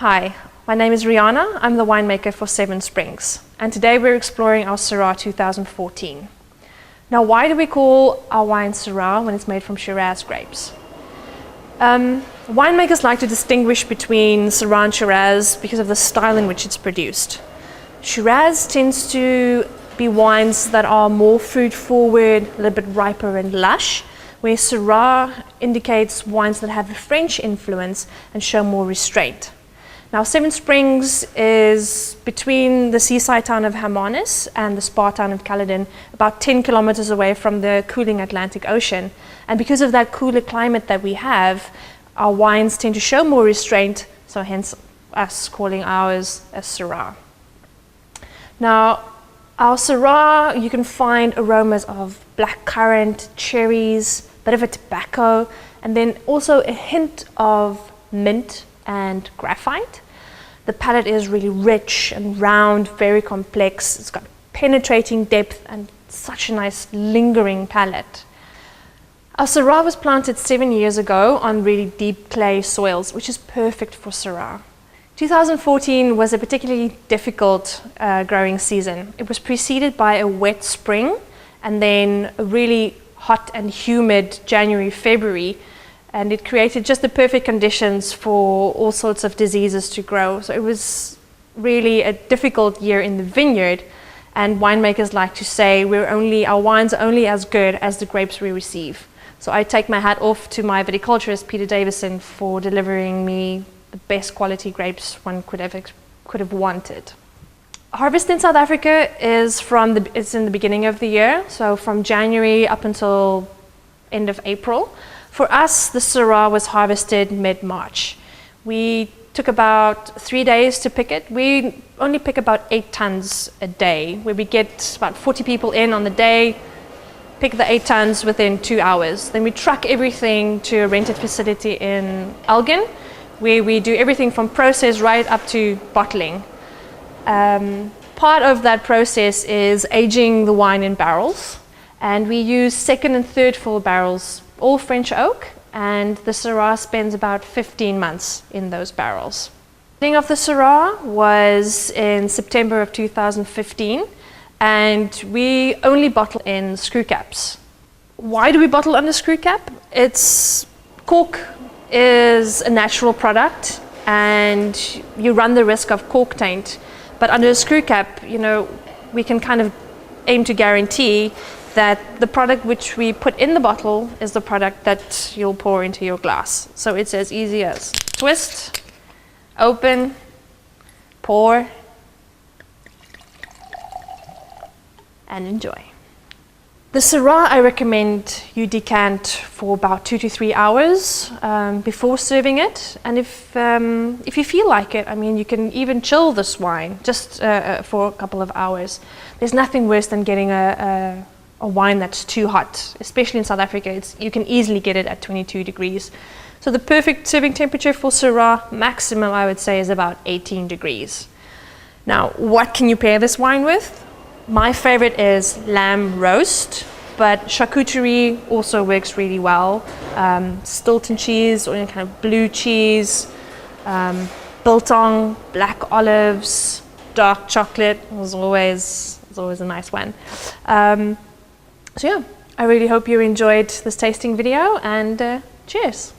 Hi, my name is Riana. I'm the winemaker for Seven Springs, and today we're exploring our Syrah 2014. Now, why do we call our wine Syrah when it's made from Shiraz grapes? Winemakers like to distinguish between Syrah and Shiraz because of the style in which it's produced. Shiraz tends to be wines that are more fruit forward, a little bit riper and lush, where Syrah indicates wines that have a French influence and show more restraint. Now, Seven Springs is between the seaside town of Hermanus and the spa town of Caledon, about 10 kilometers away from the cooling Atlantic Ocean. And because of that cooler climate that we have, our wines tend to show more restraint, so hence us calling ours a Syrah. Now, our Syrah, you can find aromas of blackcurrant, cherries, a bit of a tobacco, and then also a hint of mint and graphite. The palate is really rich and round, very complex. It's got penetrating depth and such a nice lingering palate. Our Syrah was planted 7 years ago on really deep clay soils, which is perfect for Syrah. 2014 was a particularly difficult growing season. It was preceded by a wet spring and then a really hot and humid January, February, and it created just the perfect conditions for all sorts of diseases to grow. So it was really a difficult year in the vineyard, and winemakers like to say our wines are only as good as the grapes we receive. So I take my hat off to my viticulturist Peter Davison for delivering me the best quality grapes one could have wanted. Harvest in South Africa is it's in the beginning of the year, so from January up until end of April. For us, the Syrah was harvested mid-March. We took about 3 days to pick it. We only pick about 8 tons a day, where we get about 40 people in on the day, pick the 8 tons within 2 hours. Then we truck everything to a rented facility in Elgin, where we do everything from process right up to bottling. Part of that process is aging the wine in barrels, and we use second and third fill barrels, all French oak, and the Syrah spends about 15 months in those barrels. The beginning of the Syrah was in September of 2015, and we only bottle in screw caps. Why do we bottle under screw cap? Cork is a natural product, and you run the risk of cork taint. But under a screw cap, we can kind of aim to guarantee that the product which we put in the bottle is the product that you'll pour into your glass. So it's as easy as twist, open, pour, and enjoy. The Syrah, I recommend you decant for about 2 to 3 hours before serving it. And if you feel like it, you can even chill this wine just for a couple of hours. There's nothing worse than getting a wine that's too hot, especially in South Africa. You can easily get it at 22 degrees. So the perfect serving temperature for Syrah, maximum I would say, is about 18 degrees. Now, what can you pair this wine with? My favorite is lamb roast, but charcuterie also works really well. Stilton cheese or any kind of blue cheese, biltong, black olives, dark chocolate is always a nice one. So yeah, I really hope you enjoyed this tasting video, and cheers.